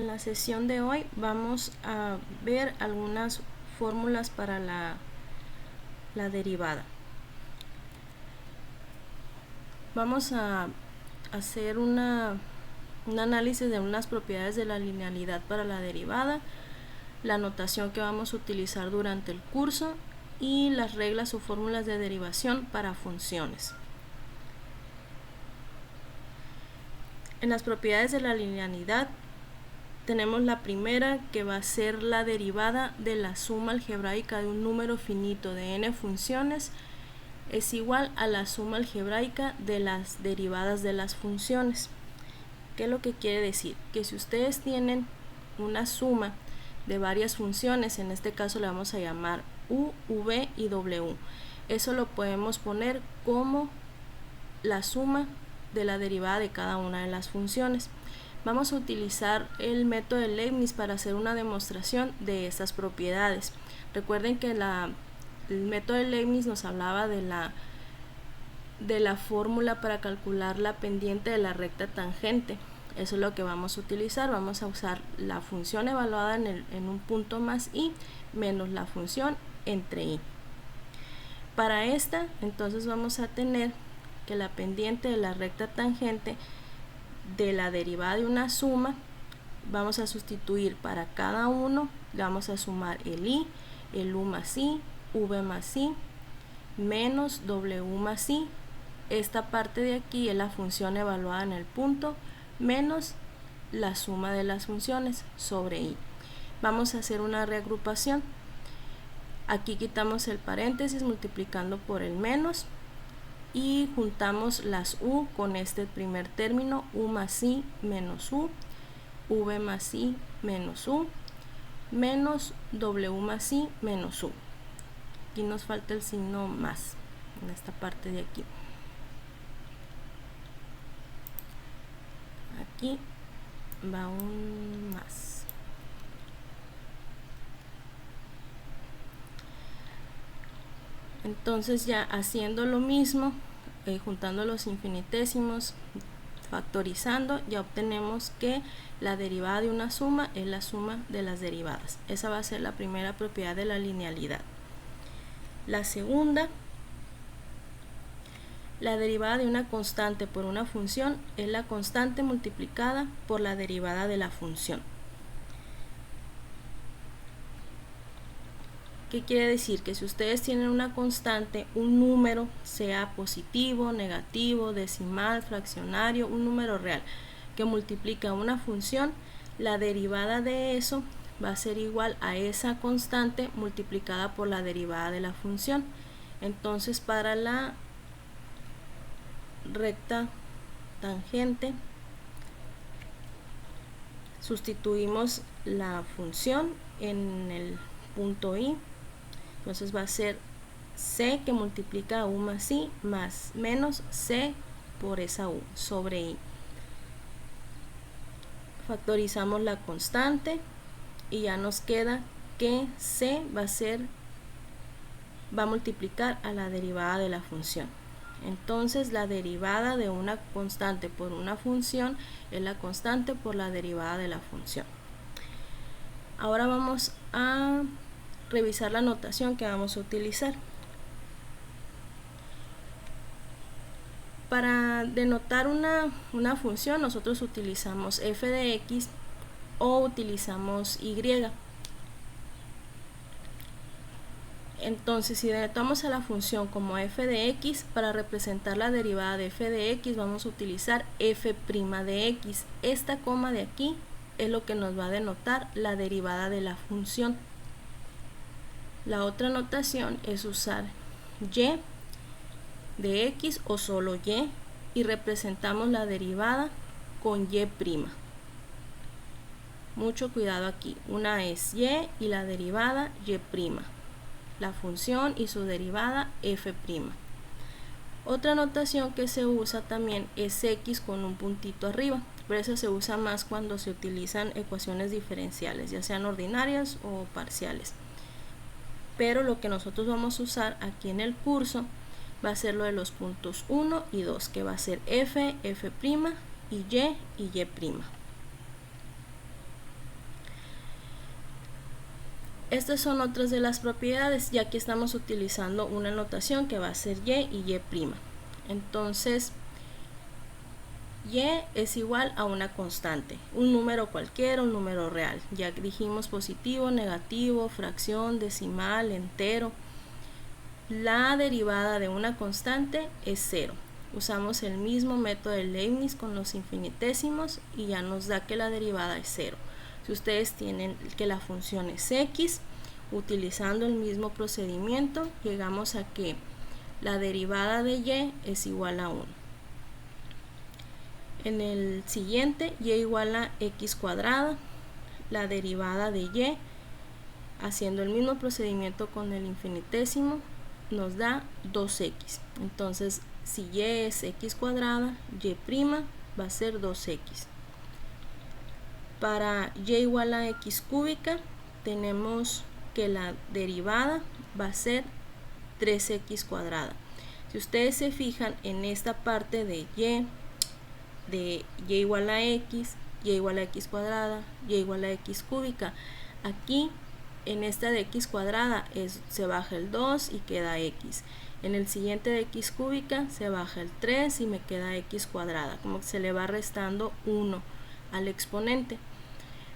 En la sesión de hoy vamos a ver algunas fórmulas para la derivada. Vamos a hacer un análisis de unas propiedades de la linealidad para la derivada, la notación que vamos a utilizar durante el curso y las reglas o fórmulas de derivación para funciones. En las propiedades de la linealidad tenemos la primera, que va a ser la derivada de la suma algebraica de un número finito de n funciones es igual a la suma algebraica de las derivadas de las funciones. ¿Qué es lo que quiere decir? Que si ustedes tienen una suma de varias funciones, en este caso le vamos a llamar u, v y w, eso lo podemos poner como la suma de la derivada de cada una de las funciones. Vamos a utilizar el método de Leibniz para hacer una demostración de estas propiedades. Recuerden que el método de Leibniz nos hablaba de la fórmula para calcular la pendiente de la recta tangente. Eso es lo que vamos a utilizar. Vamos a usar la función evaluada en un punto más i menos la función entre i. Para esta, entonces vamos a tener que la pendiente de la recta tangente de la derivada de una suma, vamos a sustituir para cada uno, le vamos a sumar el i, el u más i, v más i, menos w más i. Esta parte de aquí es la función evaluada en el punto, menos la suma de las funciones sobre i. Vamos a hacer una reagrupación. Aquí quitamos el paréntesis multiplicando por el menos y juntamos las u con este primer término, u más i menos u, v más i menos u, menos w más i menos u. Aquí nos falta el signo más en esta parte de aquí. Aquí va un más. Entonces, ya haciendo lo mismo, juntando los infinitésimos, factorizando, ya obtenemos que la derivada de una suma es la suma de las derivadas. Esa va a ser la primera propiedad de la linealidad. La segunda, la derivada de una constante por una función es la constante multiplicada por la derivada de la función. ¿Qué quiere decir? Que si ustedes tienen una constante, un número, sea positivo, negativo, decimal, fraccionario, un número real que multiplica una función, la derivada de eso va a ser igual a esa constante multiplicada por la derivada de la función. Entonces, para la recta tangente, sustituimos la función en el punto i. Entonces va a ser c que multiplica a u más i más menos c por esa u sobre i. Factorizamos la constante y ya nos queda que c va a multiplicar a la derivada de la función. Entonces la derivada de una constante por una función es la constante por la derivada de la función. Ahora vamos a revisar la notación que vamos a utilizar. Para denotar una función nosotros utilizamos f de x o utilizamos y. Entonces, si denotamos a la función como f de x, para representar la derivada de f de x vamos a utilizar f' de x. Esta coma de aquí es lo que nos va a denotar la derivada de la función. La otra notación es usar y de x o solo y representamos la derivada con y'. Mucho cuidado aquí, una es y la derivada y', la función y su derivada f'. Otra notación que se usa también es x con un puntito arriba, pero eso se usa más cuando se utilizan ecuaciones diferenciales, ya sean ordinarias o parciales. Pero lo que nosotros vamos a usar aquí en el curso va a ser lo de los puntos 1 y 2, que va a ser f', y y'. Estas son otras de las propiedades, ya que estamos utilizando una notación que va a ser y y y'. Entonces, y es igual a una constante, un número cualquiera, un número real. Ya dijimos positivo, negativo, fracción, decimal, entero. La derivada de una constante es 0. Usamos el mismo método de Leibniz con los infinitésimos y ya nos da que la derivada es 0. Si ustedes tienen que la función es x, utilizando el mismo procedimiento, llegamos a que la derivada de y es igual a 1. En el siguiente, y igual a x cuadrada, la derivada de y, haciendo el mismo procedimiento con el infinitésimo, nos da 2x. Entonces, si y es x cuadrada, y' va a ser 2x. Para y igual a x cúbica, tenemos que la derivada va a ser 3x cuadrada. Si ustedes se fijan en esta parte de y igual a x, y igual a x cuadrada, y igual a x cúbica, aquí en esta de x cuadrada se baja el 2 y queda x. En el siguiente de x cúbica se baja el 3 y me queda x cuadrada, como que se le va restando 1 al exponente.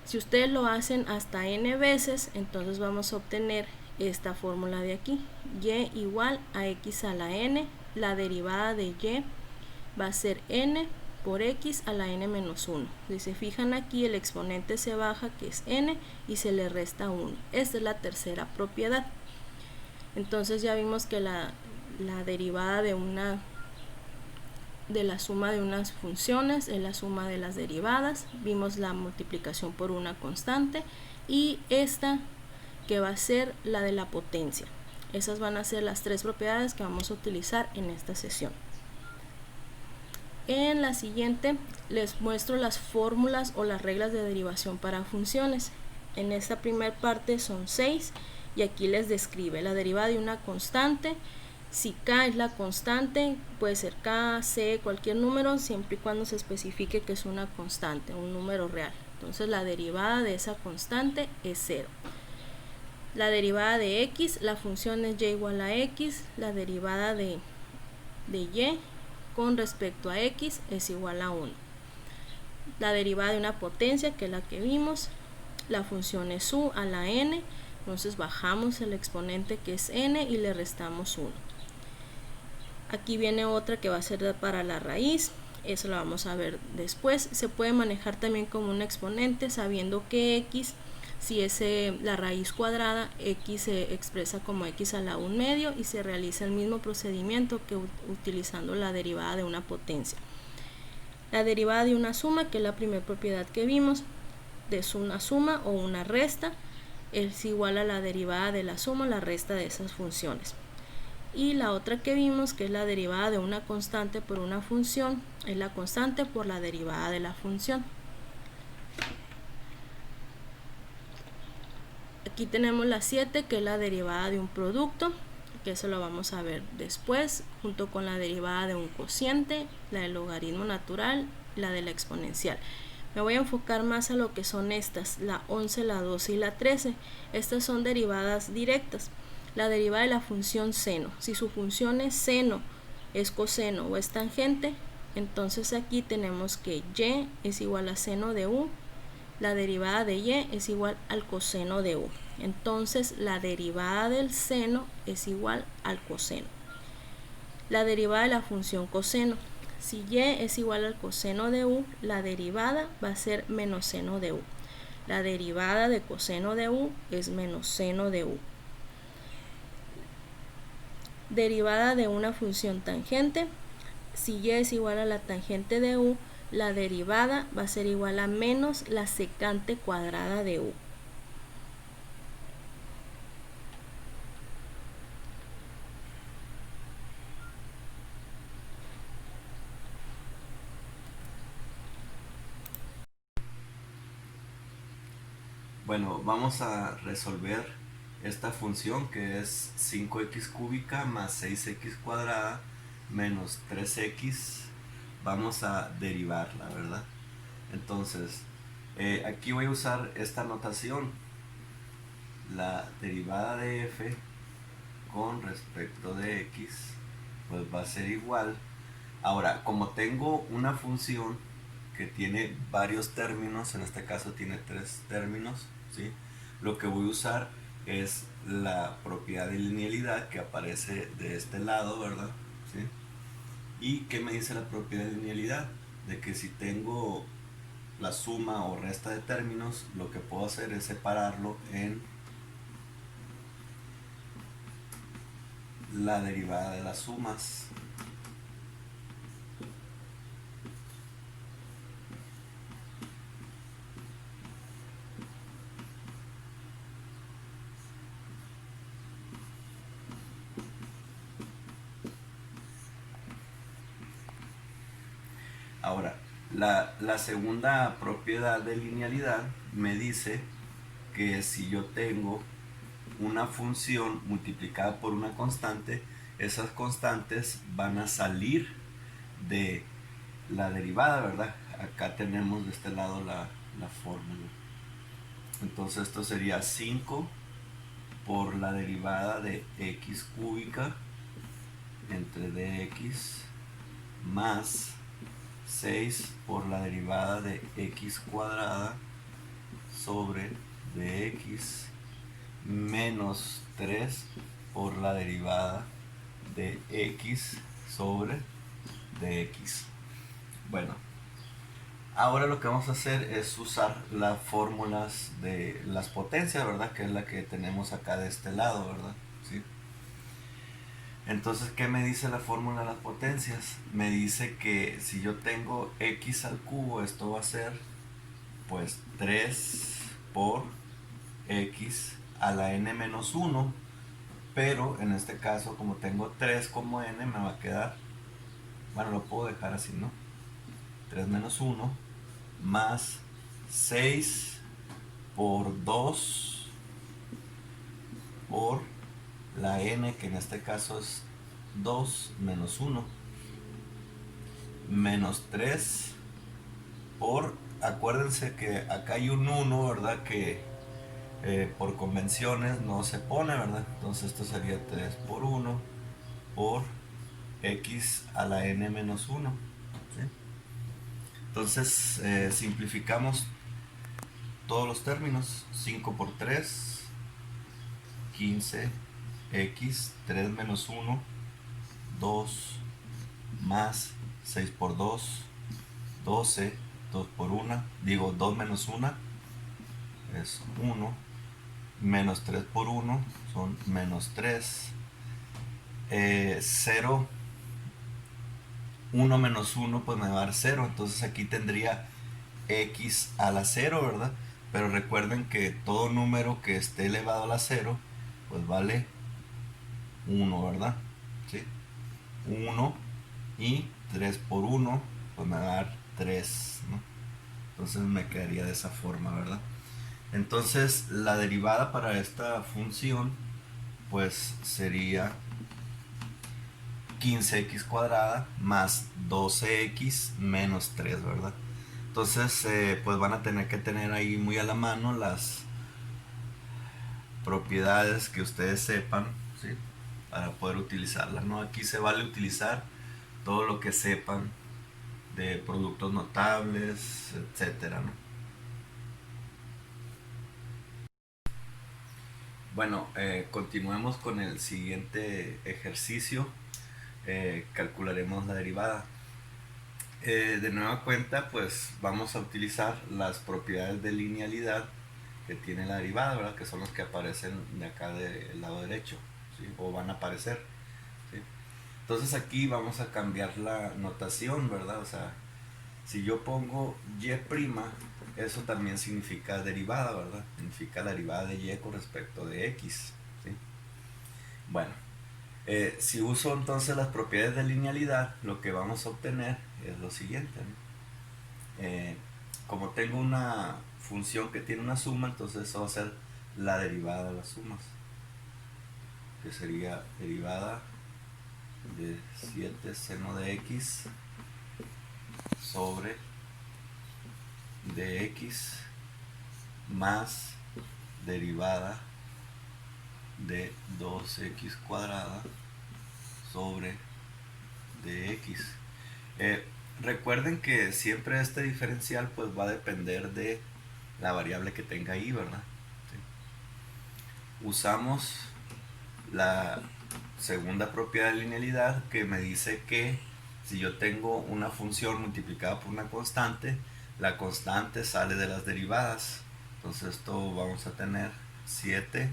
Si ustedes lo hacen hasta n veces, entonces vamos a obtener esta fórmula de aquí, y igual a x a la n, la derivada de y va a ser n por x a la n menos 1. Si se fijan aquí, el exponente se baja, que es n, y se le resta 1. Esta es la tercera propiedad. Entonces ya vimos que la derivada de la suma de unas funciones es la suma de las derivadas. Vimos la multiplicación por una constante, y esta que va a ser la de la potencia. Esas van a ser las tres propiedades que vamos a utilizar en esta sesión. En la siguiente les muestro las fórmulas o las reglas de derivación para funciones. En esta primera parte son 6 y aquí les describe la derivada de una constante. Si k es la constante, puede ser k, c, cualquier número, siempre y cuando se especifique que es una constante, un número real. Entonces la derivada de esa constante es 0. La derivada de x, la función es y igual a x, la derivada de y con respecto a x es igual a 1. La derivada de una potencia, que es la que vimos, la función es u a la n, entonces bajamos el exponente que es n y le restamos 1. Aquí viene otra que va a ser para la raíz, eso lo vamos a ver después. Se puede manejar también como un exponente, sabiendo que x, si es la raíz cuadrada, x se expresa como x a la 1 medio y se realiza el mismo procedimiento que utilizando la derivada de una potencia. La derivada de una suma, que es la primera propiedad que vimos, es una suma o una resta, es igual a la derivada de la suma o la resta de esas funciones. Y la otra que vimos, que es la derivada de una constante por una función, es la constante por la derivada de la función. Aquí tenemos la 7, que es la derivada de un producto, que eso lo vamos a ver después, junto con la derivada de un cociente, la del logaritmo natural, la de la exponencial. Me voy a enfocar más a lo que son estas, la 11, la 12 y la 13. Estas son derivadas directas. La derivada de la función seno. Si su función es seno, es coseno o es tangente, entonces aquí tenemos que y es igual a seno de u. La derivada de y es igual al coseno de u. Entonces la derivada del seno es igual al coseno. La derivada de la función coseno. Si y es igual al coseno de u, la derivada va a ser menos seno de u. La derivada de coseno de u es menos seno de u. Derivada de una función tangente. Si y es igual a la tangente de u, la derivada va a ser igual a menos la secante cuadrada de u. Bueno, vamos a resolver esta función que es 5x cúbica más 6x cuadrada menos 3x. Vamos a derivarla, ¿verdad? Entonces, aquí voy a usar esta notación. la derivada de f con respecto de x pues va a ser igual. Ahora, como tengo una función que tiene varios términos, en este caso tiene 3 términos, ¿sí? Lo que voy a usar es la propiedad de linealidad que aparece de este lado, ¿verdad? ¿Sí? ¿Y qué me dice la propiedad de linealidad? De que si tengo la suma o resta de términos, lo que puedo hacer es separarlo en la derivada de las sumas. Ahora, la segunda propiedad de linealidad me dice que si yo tengo una función multiplicada por una constante, esas constantes van a salir de la derivada, ¿verdad? Acá tenemos de este lado la fórmula. Entonces esto sería 5 por la derivada de x cúbica entre dx más 6 por la derivada de x cuadrada sobre dx menos 3 por la derivada de x sobre dx. Bueno, ahora lo que vamos a hacer es usar las fórmulas de las potencias, ¿verdad? Que es la que tenemos acá de este lado, ¿verdad? ¿Sí? Entonces, ¿qué me dice la fórmula de las potencias? Me dice que si yo tengo x al cubo, esto va a ser pues 3 por x a la n menos 1, pero en este caso como tengo 3 como n me va a quedar, bueno, lo puedo dejar así, ¿no? 3 menos 1 más 6 por 2 por la n, que en este caso es 2 menos 1, menos 3 por, acuérdense que acá hay un 1, ¿verdad? Que por convenciones no se pone, ¿verdad? Entonces esto sería 3 por 1 por x a la n menos 1, ¿sí? Entonces simplificamos todos los términos. 5 por 3, 15, x, 3 menos 1, 2, más 6 por 2, 12, 2 por 1, digo 2 menos 1 es 1, menos 3 por 1 son menos 3, 0, 1 menos 1 pues me va a dar 0, entonces aquí tendría x a la 0, ¿verdad? Pero recuerden que todo número que esté elevado a la 0 pues vale 1, ¿verdad? ¿Sí? 1 y 3 por 1 pues me va a dar 3, ¿no? Entonces me quedaría de esa forma, ¿verdad? Entonces la derivada para esta función pues sería 15x cuadrada más 12x menos 3, ¿verdad? Entonces pues van a tener que tener ahí muy a la mano las propiedades que ustedes sepan, ¿sí? Para poder utilizarlas, ¿no? Aquí se vale utilizar todo lo que sepan de productos notables, etcétera, ¿no? Bueno, continuemos con el siguiente ejercicio. Calcularemos la derivada. De nueva cuenta, pues vamos a utilizar las propiedades de linealidad que tiene la derivada, ¿verdad? Que son los que aparecen de acá del lado derecho, ¿sí? O van a aparecer, ¿sí? Entonces aquí vamos a cambiar la notación, ¿verdad? O sea, si yo pongo y', eso también significa derivada, ¿verdad? Significa la derivada de y con respecto de x, ¿sí? Bueno, si uso entonces las propiedades de linealidad, lo que vamos a obtener es lo siguiente, ¿no? Como tengo una función que tiene una suma, entonces eso va a ser la derivada de las sumas, que sería derivada de 7 seno de x sobre dx más derivada de 2x cuadrada sobre dx. Recuerden que siempre este diferencial pues va a depender de la variable que tenga ahí, ¿verdad? ¿Sí? Usamos la segunda propiedad de linealidad que me dice que si yo tengo una función multiplicada por una constante, la constante sale de las derivadas. Entonces esto vamos a tener 7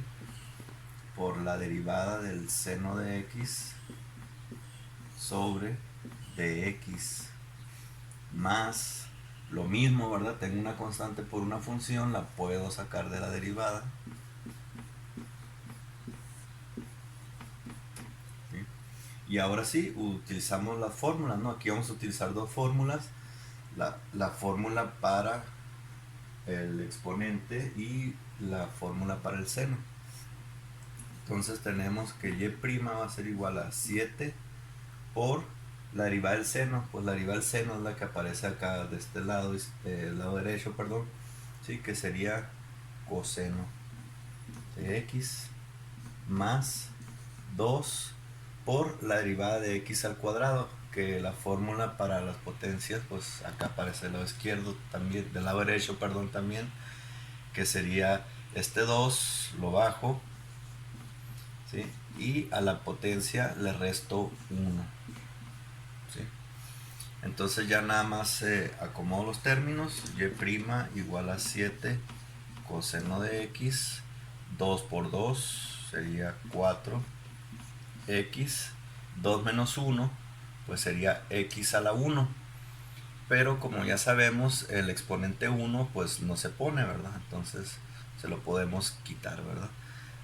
por la derivada del seno de x sobre dx más lo mismo, ¿verdad? Tengo una constante por una función, la puedo sacar de la derivada. ¿Sí? Y ahora sí, utilizamos las fórmulas, ¿no? Aquí vamos a utilizar dos fórmulas. La fórmula para el exponente y la fórmula para el seno. Entonces tenemos que y' va a ser igual a 7 por la derivada del seno. Pues la derivada del seno es la que aparece acá de este lado, el lado derecho, perdón, ¿sí? Que sería coseno de x más 2 por la derivada de x al cuadrado, que la fórmula para las potencias pues acá aparece del lado izquierdo también, del lado derecho, perdón, también, que sería este 2 lo bajo, ¿sí? Y a la potencia le resto 1, ¿sí? Entonces ya nada más acomodo los términos. Y' igual a 7 coseno de x, 2 por 2 sería 4x, 2 menos 1 pues sería x a la 1, pero como ya sabemos el exponente 1 pues no se pone, ¿verdad? Entonces se lo podemos quitar, ¿verdad?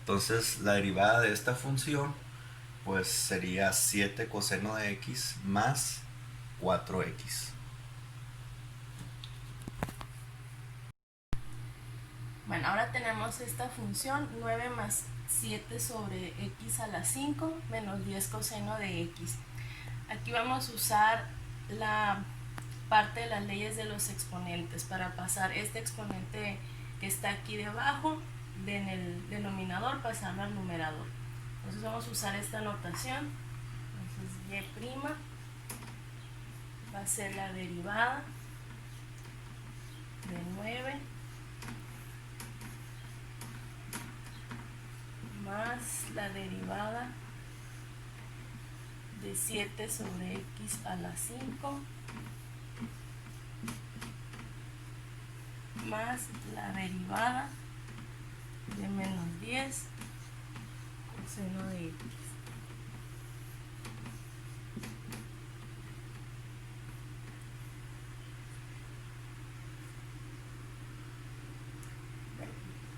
Entonces la derivada de esta función pues sería 7 coseno de x más 4x. Bueno, ahora tenemos esta función 9 más 7 sobre x a la 5 menos 10 coseno de x. Aquí vamos a usar la parte de las leyes de los exponentes para pasar este exponente que está aquí debajo en el denominador, pasarlo al numerador. Entonces vamos a usar esta notación. Entonces y' va a ser la derivada de 9 más la derivada de 7 sobre x a la 5 más la derivada de menos 10 coseno de x.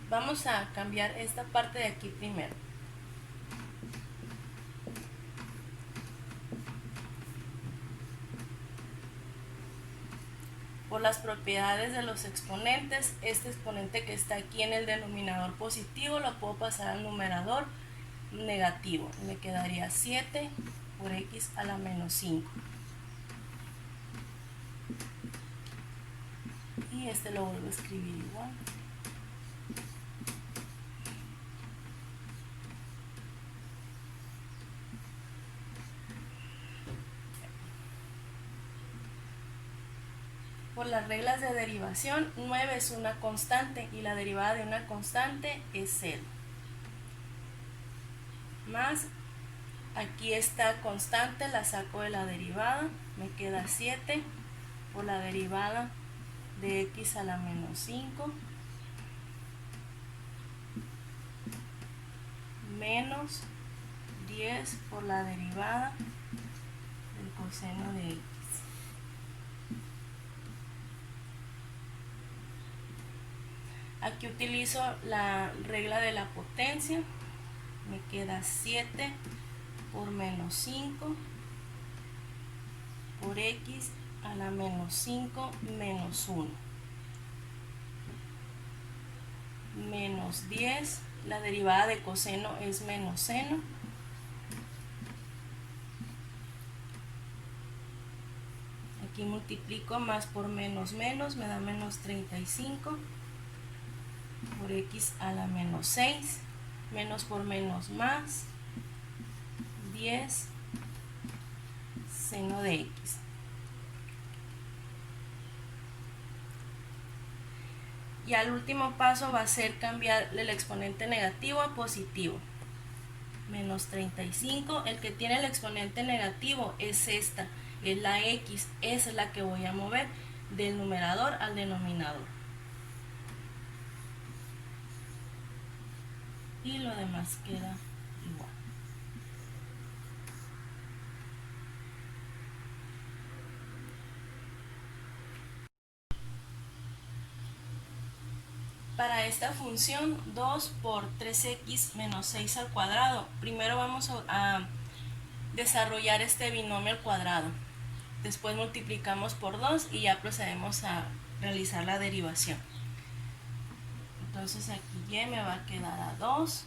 Vamos a cambiar esta parte de aquí primero. Por las propiedades de los exponentes, este exponente que está aquí en el denominador positivo lo puedo pasar al numerador negativo. Me quedaría 7 por x a la menos 5. Y este lo vuelvo a escribir igual. Por las reglas de derivación, 9 es una constante y la derivada de una constante es 0. Más, aquí esta constante la saco de la derivada, me queda 7 por la derivada de x a la menos 5 menos 10 por la derivada del coseno de x. Aquí utilizo la regla de la potencia, me queda 7 por menos 5 por x a la menos 5 menos 1 menos 10, la derivada de coseno es menos seno, aquí multiplico más por menos menos, me da menos 35 por x a la menos 6 menos por menos más, 10 seno de x. Y al último paso va a ser cambiar el exponente negativo a positivo. Menos 35, el que tiene el exponente negativo es esta, es la x, esa es la que voy a mover del numerador al denominador. Y lo demás queda igual. Para esta función 2 por 3x menos 6 al cuadrado, primero vamos a desarrollar este binomio al cuadrado. Después multiplicamos por 2 y ya procedemos a realizar la derivación. Entonces aquí y me va a quedar a 2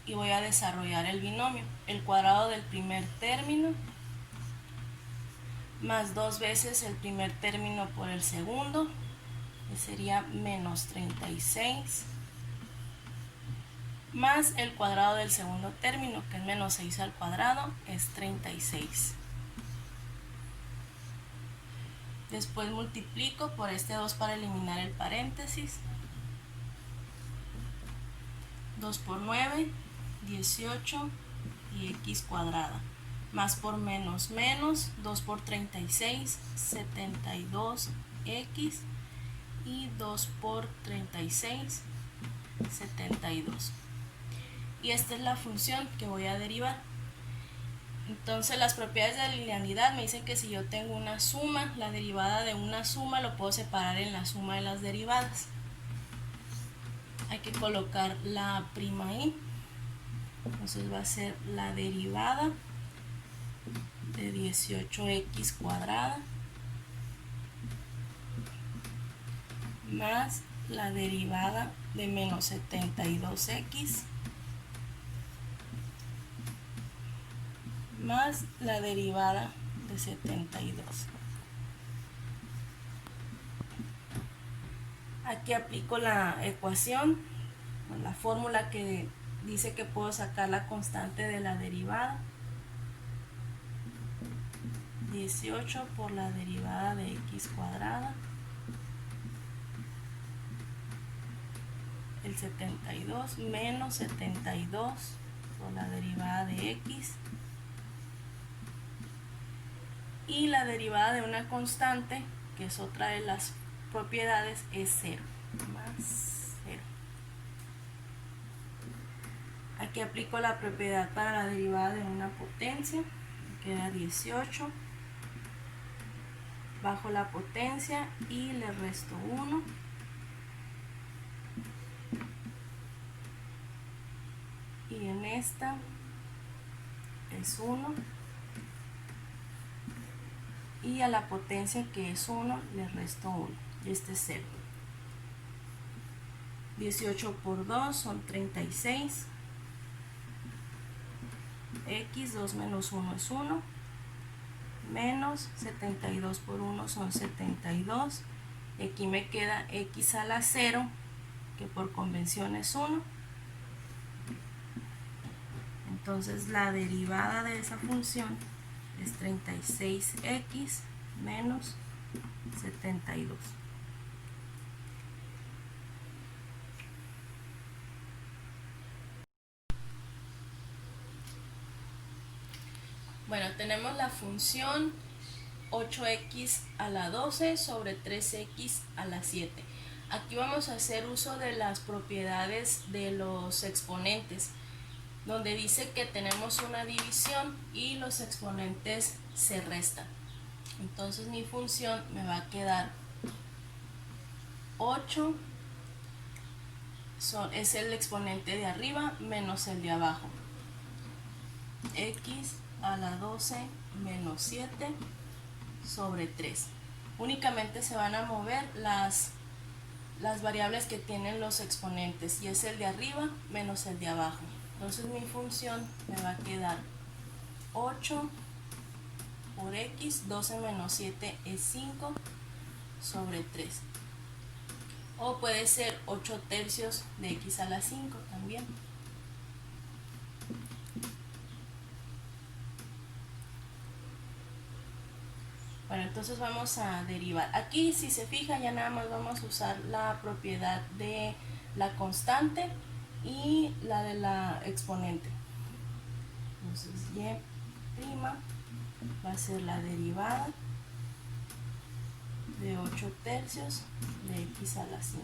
y voy a desarrollar el binomio. El cuadrado del primer término más 2 veces el primer término por el segundo, que sería menos 36, más el cuadrado del segundo término, que es menos 6 al cuadrado, es 36. Después multiplico por este 2 para eliminar el paréntesis. 2 por 9, 18 y x cuadrada. Más por menos menos, 2 por 36, 72x y 2 por 36, 72. Y esta es la función que voy a derivar. Entonces las propiedades de la linealidad me dicen que si yo tengo una suma, la derivada de una suma lo puedo separar en la suma de las derivadas. Hay que colocar la prima ahí. Entonces va a ser la derivada de 18x cuadrada más la derivada de menos 72x más la derivada de 72. Aquí aplico la ecuación, la fórmula que dice que puedo sacar la constante de la derivada. 18 por la derivada de x cuadrada. El 72 menos 72 por la derivada de x. Y la derivada de una constante, que es otra de las propiedades, es 0, más 0. Aquí aplico la propiedad para la derivada de una potencia, queda 18, bajo la potencia y le resto 1. Y en esta es 1. Y a la potencia, que es 1, le resto 1. Y este es 0. 18 por 2 son 36. X, 2 menos 1 es 1. Menos 72 por 1 son 72. Y aquí me queda x a la 0, que por convención es 1. Entonces la derivada de esa función es 36x menos 72. Bueno, tenemos la función 8x a la 12 sobre 3x a la 7. Aquí vamos a hacer uso de las propiedades de los exponentes, donde dice que tenemos una división y los exponentes se restan. Entonces mi función me va a quedar 8 es el exponente de arriba menos el de abajo. X a la 12 menos 7 sobre 3. Únicamente se van a mover las variables que tienen los exponentes, y es el de arriba menos el de abajo. Entonces mi función me va a quedar 8 por x, 12 menos 7 es 5 sobre 3. O puede ser 8 tercios de x a la 5 también. Bueno, entonces vamos a derivar. Aquí, si se fija, ya nada más vamos a usar la propiedad de la constante y la de la exponente. Entonces, y' va a ser la derivada de 8 tercios de x a la 5.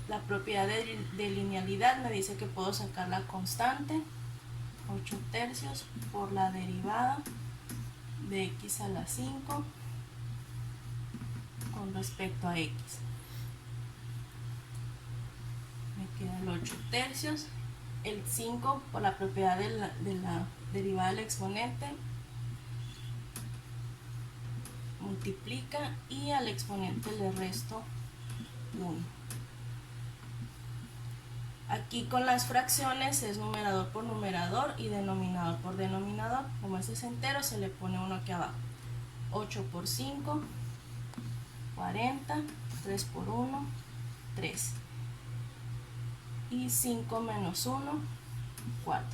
La propiedad de linealidad me dice que puedo sacar la constante 8 tercios por la derivada de x a la 5 con respecto a x. Me queda el 8 tercios, el 5 por la propiedad de la derivada del exponente multiplica y al exponente le resto 1. Aquí con las fracciones es numerador por numerador y denominador por denominador. Como este es entero, se le pone 1 aquí abajo. 8 por 5, 40, 3 por 1, 3. Y 5 menos 1, 4.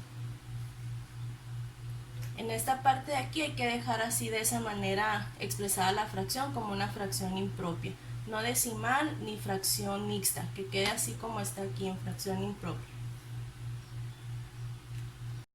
En esta parte de aquí hay que dejar así de esa manera expresada la fracción como una fracción impropia. No decimal ni fracción mixta, que quede así como está aquí en fracción impropia.